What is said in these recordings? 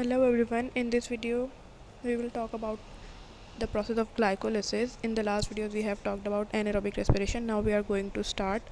Hello everyone, in this video we will talk about the process of glycolysis. In the last videos we have talked about anaerobic respiration. Now we are going to start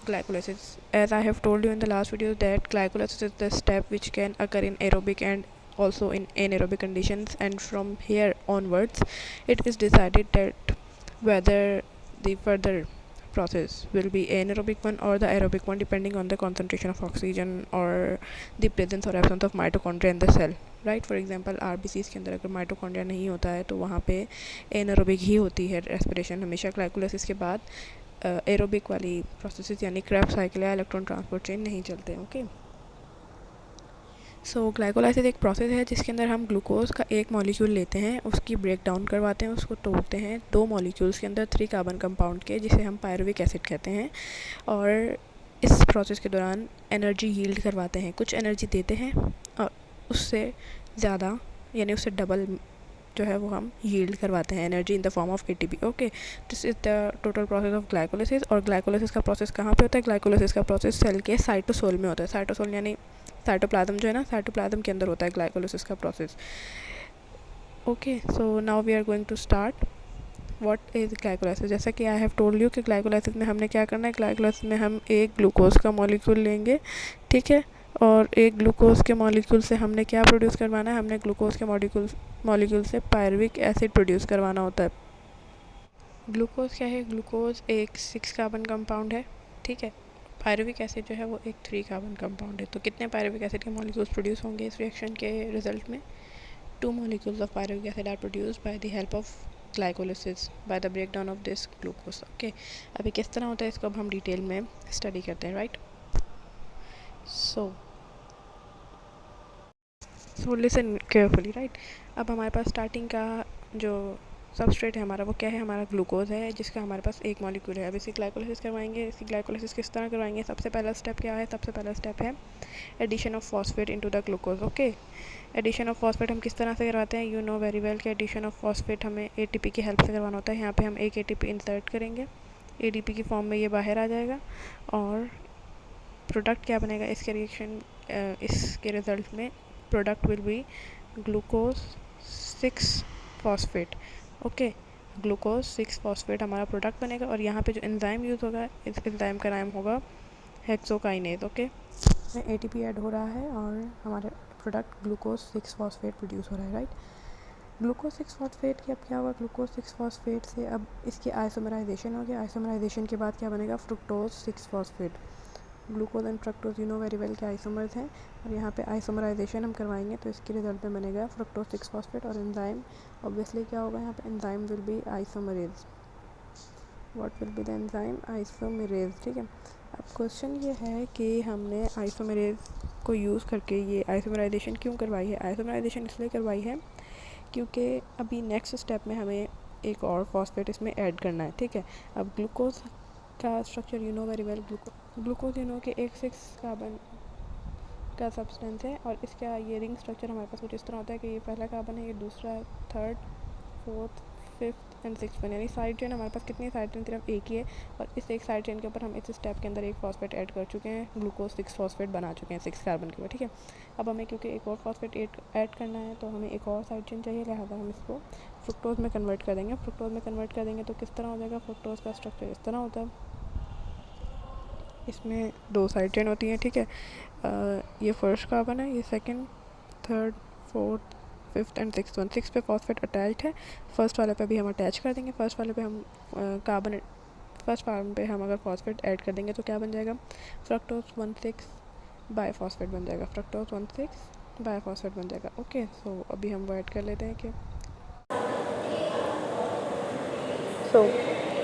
glycolysis. As I have told you in the last video that glycolysis is the step which can occur in aerobic and also in anaerobic conditions, and from here onwards it is decided that whether the further process will be anaerobic one or the aerobic one, depending on the concentration of oxygen or the presence or absence of mitochondria in the cell. Right for example RBCs के अंदर अगर mitochondria नहीं होता है तो वहाँ पे anaerobic ही होती है रेस्पिरेशन हमेशा। ग्लाइकोलाइसिस के बाद एरोबिक वाली प्रोसेसेस यानी क्रेब्स साइकिल या इलेक्ट्रॉन ट्रांसपोर्ट चेन नहीं चलते हैं। ओके, सो ग्लाइकोलाइसिस एक प्रोसेस है जिसके अंदर हम ग्लूकोज का एक मॉलिक्यूल लेते हैं, उसकी ब्रेक डाउन करवाते हैं, उसको तोड़ते हैं दो मॉलिक्यूल्स के अंदर 3 कार्बन कंपाउंड के, जिसे हम पायरुविक एसिड कहते हैं। और इस प्रोसेस के दौरान एनर्जी यील्ड करवाते हैं, कुछ एनर्जी देते हैं और उससे ज़्यादा यानी उससे डबल जो है वो हम यील्ड करवाते हैं energy in the form of ATP. Okay, this is the total process of glycolysis. और ग्लाइकोलाइसिस का प्रोसेस कहाँ पे होता है? ग्लाइकोलाइसिस का प्रोसेस सेल के साइटोसोल में होता है। साइटोसोल यानी साइटोप्लाज्म जो है ना, साइटोप्लाज्म के अंदर होता है ग्लाइकोलाइसिस का process. Okay, so now we are going to start what is glycolysis. जैसा कि आई हैव टोल्ड यू कि ग्लाइकोलाइसिस में हमने क्या करना है। ग्लाइकोलाइसिस में हम एक ग्लूकोज का मॉलिक्यूल लेंगे, ठीक है, और एक ग्लूकोज के मॉलिक्यूल से हमने क्या प्रोड्यूस करवाना है? हमने ग्लूकोज के मॉलिक्यूल से पायरुविक एसिड प्रोड्यूस करवाना होता है। ग्लूकोज क्या है? ग्लूकोज एक 6 कार्बन कंपाउंड है, ठीक है। पायरुविक एसिड जो है वो एक 3 कार्बन कंपाउंड है। तो कितने पायरुविक एसिड के मॉलिक्यूल्स प्रोड्यूस होंगे इस रिएक्शन के रिजल्ट में? 2 molecules of pyruvic acid are produced by the help of glycolysis by the breakdown of this glucose. Okay, अभी किस तरह होता है इसको अब हम डिटेल में स्टडी करते हैं, right. So listen carefully, right. अब हमारे पास स्टार्टिंग का जो सबस्ट्रेट है हमारा, वो क्या है? हमारा ग्लूकोज है, जिसका हमारे पास एक मॉलिक्यूल है। अब इसकी ग्लाइकोलाइसिस करवाएंगे। इसकी ग्लाइकोलाइसिस किस तरह करवाएंगे? सबसे पहला स्टेप क्या है? सबसे पहला स्टेप है addition of phosphate into the glucose. Okay, addition of phosphate हम किस तरह से करवाते हैं? यू नो वेरी वेल कि एडिशन ऑफ फॉस्फेट हमें एटीपी की हेल्प से करवाना होता है। यहाँ पे हम एक एटीपी इंसर्ट करेंगे, एडीपी की फॉर्म में ये बाहर आ जाएगा और प्रोडक्ट क्या बनेगा इसके रिएक्शन इसके रिजल्ट में? Product will be glucose 6 phosphate. Okay, glucose 6 phosphate हमारा प्रोडक्ट बनेगा। और यहाँ पे जो एंजाइम यूज़ होगा, इस एंजाइम का नाम होगा हेक्सोकाइनेज। ओके, में एटीपी ऐड हो रहा है और हमारे प्रोडक्ट ग्लूकोज 6 फॉस्फेट प्रोड्यूस हो रहा है, राइट। ग्लूकोज 6 फॉस्फेट की अब क्या होगा? ग्लूकोज 6 फॉस्फेट से अब इसकी आइसोमराइजेशन हो गया। आइसोमराइजेशन के बाद क्या बनेगा? Fructose 6 phosphate. Glucose and fructose you know very well के आइसोमर्स हैं, और यहाँ पे आइसोमराइजेशन हम करवाएंगे तो इसके रिजल्ट में बनेगा फ्रक्टोज 6 फॉस्फेट। और एंजाइम ऑब्वियसली क्या होगा यहाँ पे? Enzyme will be isomerase. What will be the enzyme? Isomerase, ठीक है। अब क्वेश्चन ये है कि हमने आइसोमरेज को यूज़ करके ये आइसोमराइजेशन क्यों करवाई है? आइसोमराइजेशन इसलिए करवाई है क्योंकि अभी नेक्स्ट स्टेप में हमें एक और फॉस्फेट इसमें ऐड करना है, ठीक है। अब ग्लूकोज का structure you know very well. Glucose you know कि एक 6 कार्बन का सब्सटेंस है, और इसका ये रिंग स्ट्रक्चर हमारे पास कुछ इस तरह होता है कि ये पहला कार्बन है, ये दूसरा, third, fourth, fifth and six one, यानी साइड चेन हमारे पास कितनी साइड चेन? सिर्फ एक ही है। और इस एक साइड चेन के ऊपर हम इस स्टेप के अंदर एक फॉस्फेट ऐड कर चुके हैं, ग्लूकोज 6 फॉस्फेट बना चुके हैं 6 कार्बन के ऊपर, ठीक है। अब हमें क्योंकि एक और फॉस्फेट ऐड करना है तो हमें एक और साइड चेन चाहिए, लिहाजा हम इसको फ्रुक्टोज में कन्वर्ट कर देंगे। फ्रुक्टोज में कन्वर्ट कर देंगे तो किस तरह हो जाएगा? फ्रुक्टोज का स्ट्रक्चर इस तरह होता है, इसमें 2 साइड चेन होती हैं, ठीक है। ये फर्स्ट कार्बन है, ये second, third, fourth, fifth and six one. 6 पे फॉस्फेट अटैच्ड है, फर्स्ट वाले पे भी हम अटैच कर देंगे। फर्स्ट वाले पे हम कार्बन फर्स्ट कार्बन पे हम अगर फॉस्फेट ऐड कर देंगे तो क्या बन जाएगा? फ्रक्टोज 1,6 बाय फॉस्फेट बन जाएगा। फ्रक्टोज 1,6 बाय फॉस्फेट बन जाएगा। ओके, सो अभी हम वो ऐड कर लेते हैं कि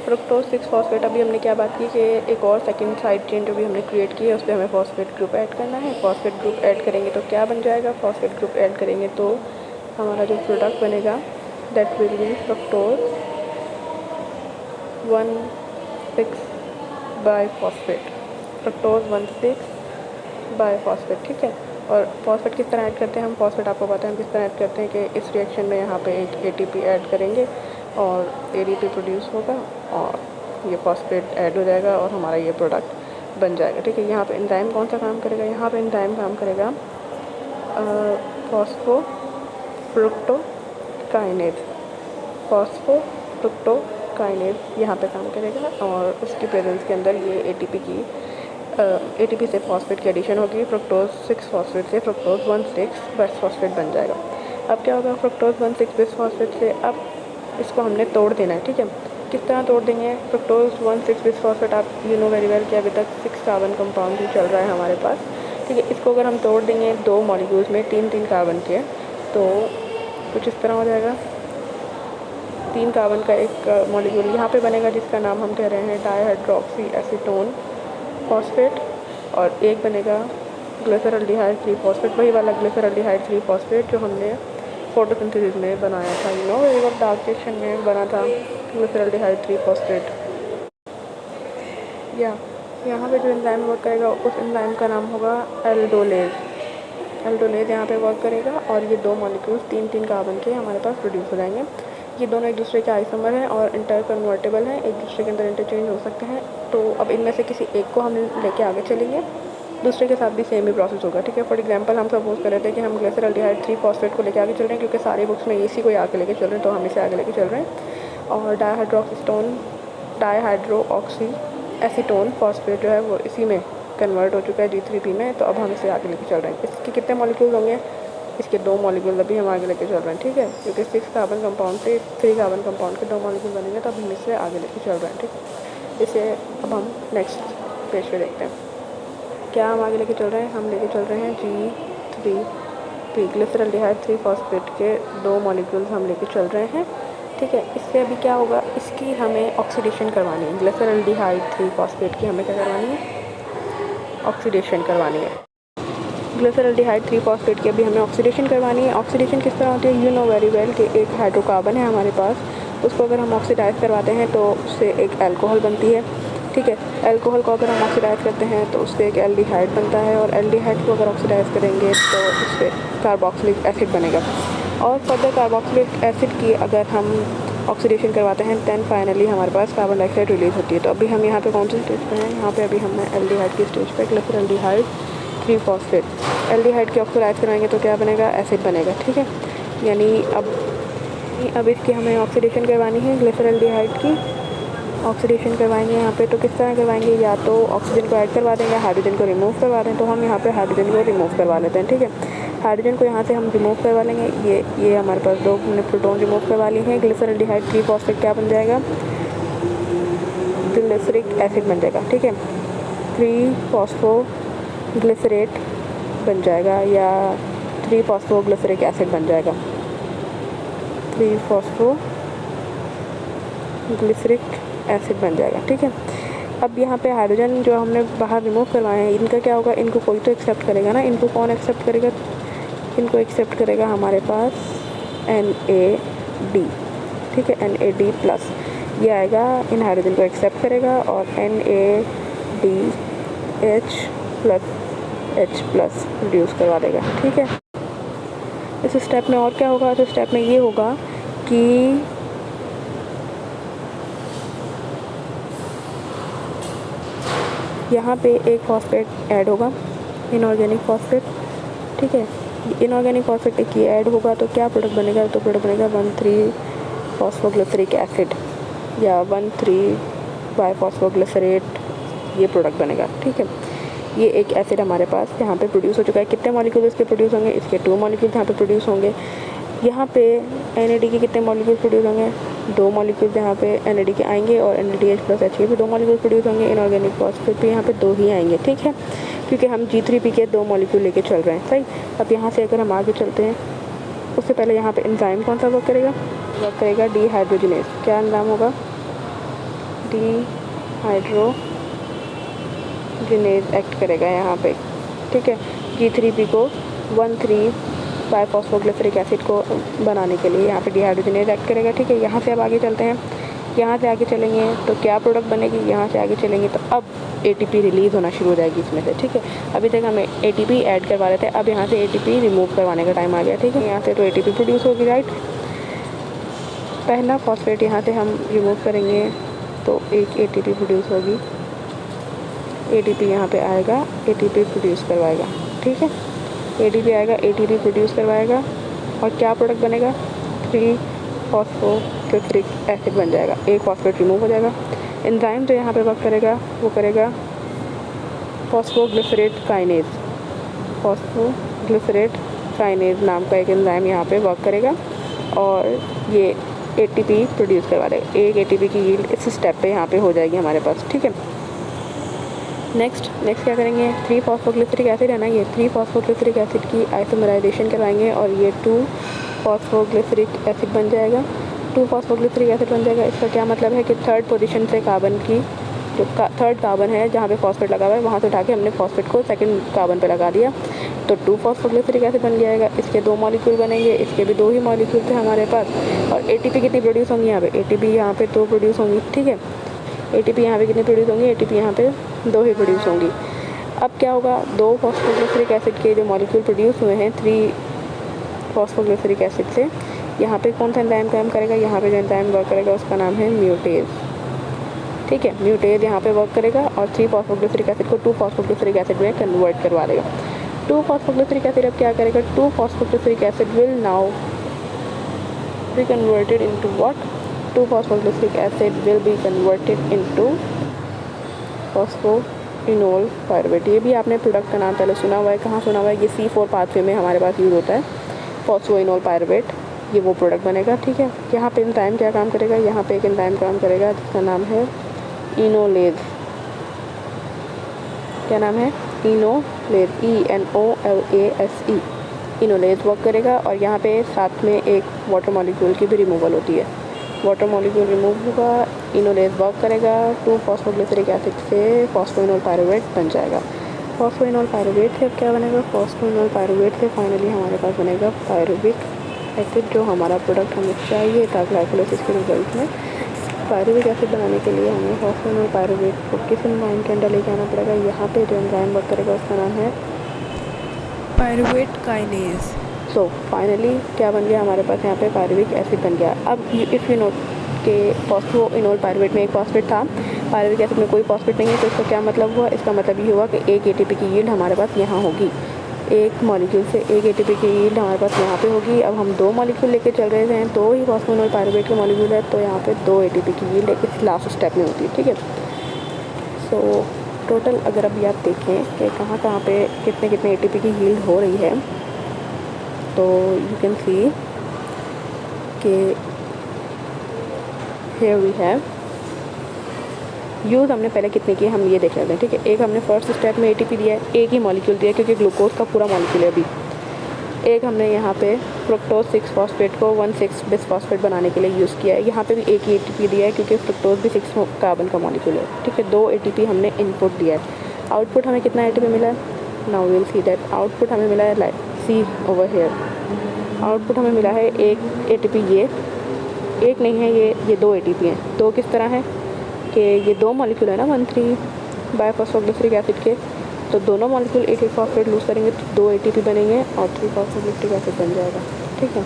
फ्रुक्टोज 6 फॉस्फेट। अभी हमने क्या बात की कि एक और सेकंड साइड चेन जो भी हमने क्रिएट की है उस पर हमें फॉस्फेट ग्रुप ऐड करना है। फॉस्फेट ग्रुप ऐड करेंगे तो क्या बन जाएगा? फॉस्फेट ग्रुप ऐड करेंगे तो हमारा जो प्रोडक्ट बनेगा that will be fructose 1,6 bi phosphate. Fructose 1,6 bi phosphate, ठीक है। और फॉस्फेट किस तरह ऐड करते हैं हम? फॉस्फेट आपको पता है हम किस तरह ऐड करते हैं कि इस रिएक्शन में यहाँ पे एक एटीपी ऐड करेंगे और एडीपी प्रोड्यूस होगा और ये फॉस्फेट ऐड हो जाएगा और हमारा ये प्रोडक्ट बन जाएगा, ठीक है। यहाँ पे एंजाइम कौन सा काम करेगा? यहाँ पे एंजाइम काम करेगा फॉस्फोफ्रुक्टोकाइनेज, फॉस्फोफ्रुक्टोकाइनेज यहाँ पे काम करेगा और उसकी प्रेजेंस के अंदर ये एटीपी से फॉस्फेट की एडिशन होगी, फ्रुक्टोज 6 फॉस्फेट से फ्रुक्टोज 1,6 बिस फॉस्फेट बन जाएगा। अब क्या होगा, फ्रुक्टोज 1,6 बिस फॉस्फेट से अब इसको हमने तोड़ देना है, ठीक है। किस तरह तोड़ देंगे, फ्रुक्टोज 1,6 बिस फॉस्फेट आप यू नो वेरी वेल कि अभी तक 6 कार्बन कंपाउंड ही चल रहा है हमारे पास, ठीक है। इसको अगर हम तोड़ देंगे 2 मॉलिक्यूल्स में 3-3 कार्बन के, तो कुछ इस तरह हो जाएगा। 3 कार्बन का एक मॉलिक्यूल यहाँ पे बनेगा जिसका नाम हम कह रहे हैं डाईहाइड्रोक्सी एसीटोन फॉस्फेट, और एक बनेगा ग्लिसरल्डिहाइड 3 फॉस्फेट, वही वाला ग्लिसरल्डिहाइड 3 फॉस्फेट जो हमने फोटोसिंथेसिस में बनाया था, you know very well dark reaction में बना था ग्लिसरल्डिहाइड 3 फॉस्फेट। या यहाँ पे जो एंजाइम वर्क करेगा उस एंजाइम का नाम होगा एल्डोलेज। एल्डोलेज यहाँ पे वर्क करेगा और ये 2 मॉलिक्यूल्स 3-3 कार्बन के हमारे पास प्रोड्यूस हो जाएंगे। ये दोनों एक दूसरे के आइसोमर हैं और इंटर कन्वर्टेबल हैं, एक दूसरे के अंदर इंटरचेंज हो सकते हैं। तो अब इनमें से किसी एक को हम लेके आगे चलेंगे, दूसरे के साथ भी सेम ही प्रोसेस होगा, ठीक है। फॉर एग्जांपल हम सपोज कर रहे थे कि हम ग्लिसरल्डिहाइड 3 फॉस्फेट को लेके आगे चल रहे हैं, क्योंकि सारे बुक्स में इसी को आगे लेके चल रहे हैं, तो हम इसे आगे लेके चल रहे हैं। और डाईहाइड्रोक्सी एसीटोन फॉस्फेट जो है वो इसी में कन्वर्ट हो चुका है G3P में, तो अब हम इसे आगे लेके चल रहे हैं। इसके कितने मॉलिक्यूल होंगे, इसके 2 मॉलिक्यूल अभी हम आगे लेके चल रहे हैं, ठीक है। क्योंकि 6 कार्बन कंपाउंड से 3 कार्बन कंपाउंड के 2 मॉलिक्यूल बनेंगे, तो अब हम इससे आगे लेके चल रहे हैं, ठीक है। इसे अब हम नेक्स्ट पेज पे देखते हैं क्या हम आगे लेके चल रहे हैं। हम लेके चल रहे हैं G3P ग्लिसरल्डिहाइड 3 फॉस्फेट के 2 मॉलिक्यूल्स हम लेके चल रहे हैं, ठीक है। इससे अभी क्या होगा, इसकी हमें ऑक्सीडेशन करवानी है। ग्लिसरल्डिहाइड 3 फॉस्फेट की हमें क्या करवानी है, ऑक्सीडेशन करवानी है। ग्लिसरल्डिहाइड 3 फॉस्फेट की अभी हमें ऑक्सीडेशन करवानी है। ऑक्सीडेशन किस तरह होती है, यू नो वेरी वेल कि एक हाइड्रोकार्बन है हमारे पास, उसको अगर हम ऑक्सीडाइज करवाते हैं तो उससे एक अल्कोहल बनती है, ठीक है। अल्कोहल को अगर हम ऑक्सीडाइज करते हैं तो उससे एक एल्डिहाइड बनता है, और एल्डिहाइड को अगर ऑक्सीडाइज करेंगे तो उससे कार्बोक्सिलिक एसिड बनेगा। और फर्दर कार्बोक्सिलिक एसिड की अगर हम ऑक्सीडेशन करवाते हैं दैन फाइनली हमारे पास कार्बन डाइऑक्साइड रिलीज होती है। तो अभी हम यहाँ पे कौन सी स्टेज पे हैं, यहाँ पे अभी हम एल्डिहाइड की स्टेज पे, ग्लिसरल्डिहाइड 3 फॉस्फेट। एल्डिहाइड की ऑक्सीडाइज कराएंगे तो क्या बनेगा, एसिड बनेगा, ठीक है। यानी अब इसकी हमें ऑक्सीडेशन करवानी है, ग्लिसरल्डिहाइड की ऑक्सीडेशन करवाएंगे यहाँ पे। तो किस तरह करवाएंगे, या तो ऑक्सीजन को ऐड करवा दें या हाइड्रोजन को रिमूव करवा दें। तो हम यहाँ पे हाइड्रोजन को रिमूव करवा लेते हैं, ठीक है। हाइड्रोजन को यहाँ से हम रिमूव करवा लेंगे। ये हमारे पास 2 हमने प्रोटॉन रिमूव करवा लिए हैं। ग्लिसरल्डिहाइड 3 फॉस्फेट क्या बन जाएगा, ग्लिसरिक एसिड बन जाएगा, ठीक है। 3 फॉस्फोग्लिसरेट बन जाएगा या 3 फॉस्फोग्लिसरिक एसिड बन जाएगा, 3 फॉस्फोग्लिसरिक एसिड बन जाएगा, ठीक है। अब यहाँ पे हाइड्रोजन जो हमने बाहर रिमूव करवाए हैं, इनका क्या होगा, इनको कोई तो एक्सेप्ट करेगा ना। इनको कौन एक्सेप्ट करेगा, इनको एक्सेप्ट करेगा हमारे पास NAD, ठीक है, NAD प्लस। ये आएगा, इन हाइड्रोजन को एक्सेप्ट करेगा और NADH प्लस प्रोड्यूस करवा देगा, ठीक है। इस स्टेप में और क्या होगा, तो स्टेप में ये होगा कि यहाँ पे एक फॉस्फेट ऐड होगा, इनऑर्गेनिक फॉस्फेट, ठीक है। इनऑर्गेनिक फॉस्फेट एक ये ऐड होगा तो क्या प्रोडक्ट बनेगा, तो प्रोडक्ट बनेगा 1,3 फॉस्फोग्लिसरिक एसिड या 1,3 बाईफॉस्फोग्लिसरेट, ये प्रोडक्ट बनेगा, ठीक है। ये एक एसिड हमारे पास यहाँ पे प्रोड्यूस हो चुका है। कितने मॉलिक्यूल इसके प्रोड्यूस होंगे, इसके 2 मॉलिक्यूल यहाँ पे प्रोड्यूस होंगे। यहाँ पे NAD के कितने मॉलिक्यूल प्रोड्यूस होंगे, 2 मॉलिक्यूल यहाँ पे NAD के आएंगे, और NADH प्लस H के भी 2 मॉलिक्यूल प्रोड्यूस होंगे। इनऑर्गेनिक फॉस्फेट भी यहाँ पे 2 ही आएंगे, ठीक है, क्योंकि हम G3P के 2 मॉलिक्यूल लेके चल रहे हैं, सही। अब यहाँ से अगर हम आगे चलते हैं, उससे पहले यहाँ पे एंजाइम कौन सा वर्क करेगा, डीहाइड्रोजिनेज। क्या एंजाइम होगा, डीहाइड्रोजिनेज एक्ट करेगा यहाँ पे, ठीक है। G3P को 1,3 बाईफॉस्फोग्लिसरिक एसिड को बनाने के लिए यहाँ पे डीहाइड्रोजिनेज एक्ट करेगा, ठीक है। यहाँ से अब आगे चलते हैं, यहाँ से आगे चलेंगे तो क्या प्रोडक्ट बनेगी, यहाँ से आगे चलेंगे तो अब ATP रिलीज़ होना शुरू हो जाएगी इसमें से, ठीक है। अभी तक हमें ATP ऐड करवा रहे थे, अब यहाँ से ATP रिमूव करवाने का टाइम आ गया, ठीक है। यहाँ से तो ATP प्रोड्यूस होगी, राइट। पहला फॉस्फेट यहाँ से हम रिमूव करेंगे तो एक ATP प्रोड्यूस होगी, ATP यहाँ पे आएगा, ATP प्रोड्यूस करवाएगा, ठीक है। ATP आएगा, ATP प्रोड्यूस करवाएगा और क्या प्रोडक्ट बनेगा, 3-फॉस्फोग्लिसरिक एसिड बन जाएगा। एक फॉस्फेट रिमूव हो जाएगा। एंजाइम जो यहाँ पे वर्क करेगा वो करेगा फॉस्फोग्लिसरेट काइनेज। फॉस्फोग्लिसरेट काइनेज नाम का एक एंजाइम यहाँ पे वर्क करेगा और ये ATP प्रोड्यूस करवा देगा। एक ATP की यील्ड इस स्टेप पे यहाँ पे हो जाएगी हमारे पास, ठीक है। नेक्स्ट क्या करेंगे, 3-फॉस्फोग्लिसरिक एसिड है ना, ये 3-फॉस्फोग्लिसरिक एसिड की आइसोमराइजेशन करवाएंगे और ये 2-फॉस्फोग्लिसरिक एसिड बन जाएगा। 2-फॉस्फोग्लिसरिक एसिड बन जाएगा। इसका क्या मतलब है कि थर्ड पोजीशन से कार्बन की जो थर्ड कार्बन है जहाँ पे फॉस्फेट लगा हुआ है वहाँ से उठा के हमने फॉस्फेट को सेकंड कार्बन पे लगा दिया, तो 2-फॉस्फोग्लिसरिक एसिड बन जाएगा। इसके 2 मॉलिक्यूल बनेंगे, इसके भी 2 ही मॉलिक्यूल थे हमारे पास। और ATP कितनी प्रोड्यूस होंगी यहाँ पे, ATP यहाँ पे 2 प्रोड्यूस होंगी, ठीक है। ATP यहाँ पे कितनी प्रोड्यूस होंगी, ATP यहाँ पे 2 ही प्रोड्यूस होंगी। अब क्या होगा, 2-फॉस्फोग्लिसरिक एसिड के जो मॉलिक्यूल प्रोड्यूस हुए हैं 3-फॉस्फोग्लिसरिक एसिड से, यहाँ पे कौन सा एंजाइम काम करेगा, यहाँ पे जो एंजाइम वर्क करेगा उसका नाम है म्यूटेज, ठीक है। म्यूटेज यहाँ पे वर्क करेगा और 3-फॉस्फोग्लिसरिक एसिड को 2-फॉस्फोग्लिसरिक एसिड में कन्वर्ट करवा देगा। 2-फॉस्फोग्लिसरिक एसिड अब क्या करेगा, two phosphoglyceric acid will now be converted into what, two phosphoglyceric acid will be converted into phosphoenol pyruvate. ये भी आपने प्रोडक्ट का नाम पहले सुना हुआ है, कहाँ सुना हुआ है, ये C4 पाथवे में हमारे पास यूज़ होता है फॉस्फोइनोल पायरुवेट, ये वो प्रोडक्ट बनेगा, ठीक है। यहाँ पे एंजाइम क्या काम करेगा, यहाँ पे एक एंजाइम काम करेगा जिसका नाम है इनोलेज। क्या नाम है, इनोलेज, ENOLASE, इनोलेज वर्क करेगा। और यहाँ पे साथ में एक वाटर मॉलिक्यूल की भी रिमूवल होती है, वाटर मॉलिक्यूल रिमूव होगा, इनोलेज वर्क करेगा, 2-फॉस्फोग्लिसरिक एसिड से फॉस्फोइनोल पायरुवेट बन जाएगा। फॉस्फोइनोल पायरुवेट से अब क्या बनेगा, फॉस्फोइनोल पायरुवेट से फाइनली हमारे पास बनेगा पायरुविक एसिड, जो हमारा प्रोडक्ट हमें चाहिए था ग्लाइकोलाइसिस के रिजल्ट में। पायरुविक एसिड बनाने के लिए हमें फॉस्फोइनोल पायरुवेट को किस एंजाइम के अंदर लेके आना पड़ेगा, यहाँ पे जो एंजाइम वर्क करेगा उसका नाम है पायरुवेट काइनेज। सो फाइनली क्या बन गया हमारे पास, यहाँ पे पायरुविक एसिड बन गया। अब इफ़ यू नोट के फॉस्फोइनोल पायरुवेट में एक फॉस्फेट था, पायरुविक एसिड में कोई फॉस्फेट नहीं है, तो इसका क्या मतलब हुआ, इसका मतलब ये हुआ कि एक ATP की यील्ड हमारे पास यहाँ होगी, एक मॉलिक्यूल से एक ATP की यील्ड हमारे पास यहाँ पे होगी। अब हम 2 मॉलिक्यूल लेके चल रहे हैं, 2 ही फॉस्फोइनोल पायरुवेट के मॉलिक्यूल है, तो यहाँ पे 2 ATP की यील्ड इस लास्ट स्टेप में होती है, ठीक है। सो टोटल अगर अभी आप देखें कि कहाँ पे कितने ATP की यील्ड हो रही है, तो यू कैन सी कि हियर वी हैव यूज़ हमने पहले कितने किए हम ये देख लेते हैं, ठीक है। एक हमने फर्स्ट स्टेप में ATP दिया है, एक ही मॉलिक्यूल दिया है क्योंकि ग्लूकोज का पूरा मॉलिक्यूल है अभी। एक हमने यहाँ पे फ्रुक्टोज 6 फॉस्फेट को 1,6 बिस फॉस्फेट बनाने के लिए यूज़ किया है, यहाँ पे भी एक ही ATP दिया है क्योंकि फ्रुक्टोज भी 6 कार्बन का मॉलिक्यूल है, ठीक है। 2 ATP हमने इनपुट दिया है। आउटपुट हमें कितना ATP मिला है, now will see that. Output हमें मिला है, सी ओवर हेयर, आउटपुट हमें मिला है एक ATP, ये एक नहीं है, ये 2 ATP हैं। 2 किस तरह है कि ये 2 मॉलिक्यूल है ना 1,3 बायफॉस्फोग्लिसरिक एसिड के, तो दोनों मॉलिक्यूल एक फॉस्फेट लूज़ करेंगे तो 2 ATP बनेंगे और 3-फॉस्फोग्लिसरिक एसिड बन जाएगा, ठीक है।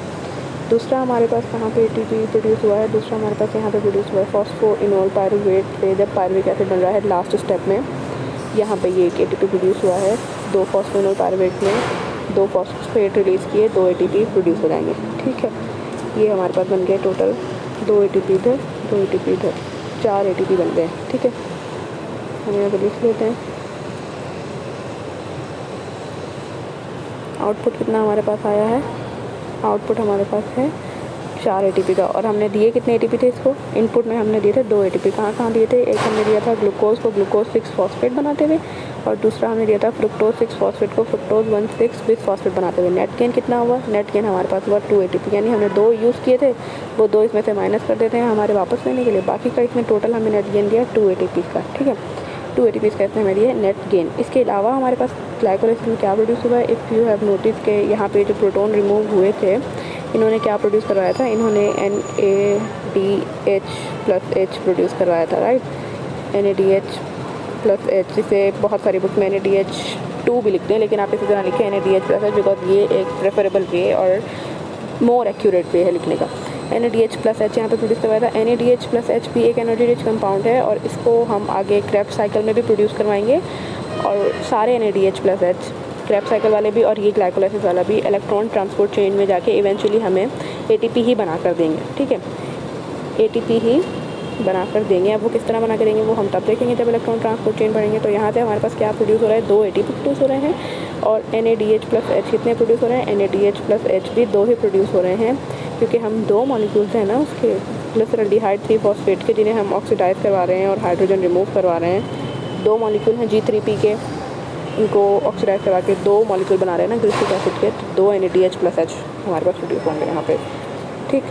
दूसरा हमारे पास कहाँ पे ATP प्रोड्यूस हुआ है, दूसरा हमारे पास यहाँ पे प्रोड्यूस हुआ है फॉस्फोइनोल पायरुवेट से। जब पायरुविक एसिड बन रहा है लास्ट स्टेप में, यहाँ पे ये एक ATP प्रोड्यूस हुआ है, 2 फॉस्फोइनोल पायरुवेट में 2 फॉस्फेट रिलीज़ किए, 2 ATP प्रोड्यूस हो जाएंगे, ठीक है। ये हमारे पास बन गए टोटल 2 ATP इधर, 2 ATP इधर, 4 ATP बन गए, ठीक है। हम यहाँ पर लिख लेते हैं आउटपुट कितना हमारे पास आया है, आउटपुट हमारे पास है 4 ATP का। और हमने दिए कितने ATP थे इसको, इनपुट में हमने दिए थे 2 ATP। कहाँ दिए थे, एक हमने दिया था ग्लूकोज को ग्लूकोज 6 फॉस्फेट बनाते हुए, और दूसरा हमने दिया था फ्रुक्टोज 6 फॉस्फेट को फ्रुक्टोज 1,6 बिस फॉस्फेट बनाते हुए। नेट गेन कितना हुआ, नेट गेन हमारे पास हुआ 2 ATP, यानी हमने 2 यूज़ किए थे, वो 2 इसमें से माइनस कर देते हैं हमारे वापस लेने के लिए, बाकी का इसमें टोटल हमें नेट गेन दिया 2 ATP का, ठीक है। 2 ATP का इसमें हमें दिया नेट गेन। इसके अलावा हमारे पास ग्लाइकोलाइसिस में क्या प्रोड्यूस हुआ है, इफ़ यू हैव नोटिस के यहाँ पे जो प्रोटोन रिमूव हुए थे, इन्होंने क्या प्रोड्यूस करवाया था, इन्होंने NADH+H प्रोड्यूस करवाया था, राइट। NADH+H, जिसे बहुत सारी बुक में NADH2 भी लिखते हैं, लेकिन आप इसी तरह लिखें NADH+H, बिकॉज ये एक प्रेफरेबल वे और मोर एक्यूरेट वे है लिखने का। NADH+H यहाँ पे प्रोड्यूस करवाया था। NADH+H भी एक एनर्जी रिच कंपाउंड है और इसको हम आगे क्रेब्स साइकिल में भी प्रोड्यूस करवाएंगे, और सारे NADH+H क्रेब्स साइकिल वाले भी और ये ग्लाइकोलाइसिस वाला भी इलेक्ट्रॉन ट्रांसपोर्ट चेन में जाके इवेंचुअली हमें एटीपी ही बना कर देंगे, ठीक है, एटीपी ही बना कर देंगे। अब वो किस तरह बना कर देंगे वो हम तब देखेंगे जब इलेक्ट्रॉन ट्रांसपोर्ट चेन बढ़ेंगे। तो यहाँ से हमारे पास क्या प्रोड्यूस हो रहा है, 2 एटीपी प्रोड्यूस हो रहे हैं और NADH प्लस H कितने प्रोड्यूस हो रहे हैं, NADH प्लस H भी 2 ही प्रोड्यूस हो रहे हैं, क्योंकि हम 2 मॉलिक्यूल्स हैं ना उसके ग्लिसरॉल्डिहाइड 3-फॉस्फेट के, जिन्हें हम ऑक्सीडाइज करवा रहे हैं और हाइड्रोजन रिमूव करवा रहे हैं। 2 मॉलिक्यूल हैं G3P के, इनको ऑक्सीडाइज करवा के 2 मॉलिक्यूल बना रहे हैं ना ग्लिसरिक एसिड के, 2 NADH प्लस H हमारे पास प्रोड्यूस होंगे यहाँ पे, ठीक।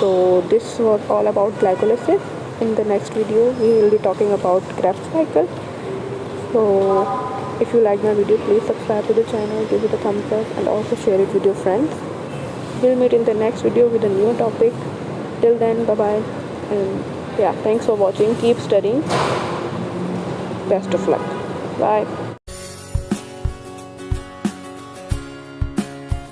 तो this was all about glycolysis. In the next video we will be talking about Krebs cycle. So if you like my video, please subscribe to the channel, give it a thumbs up and also share it with your friends. We'll meet in the next video with a new topic. Till then, bye bye, and yeah, thanks for watching. Keep studying. Best of luck. Bye.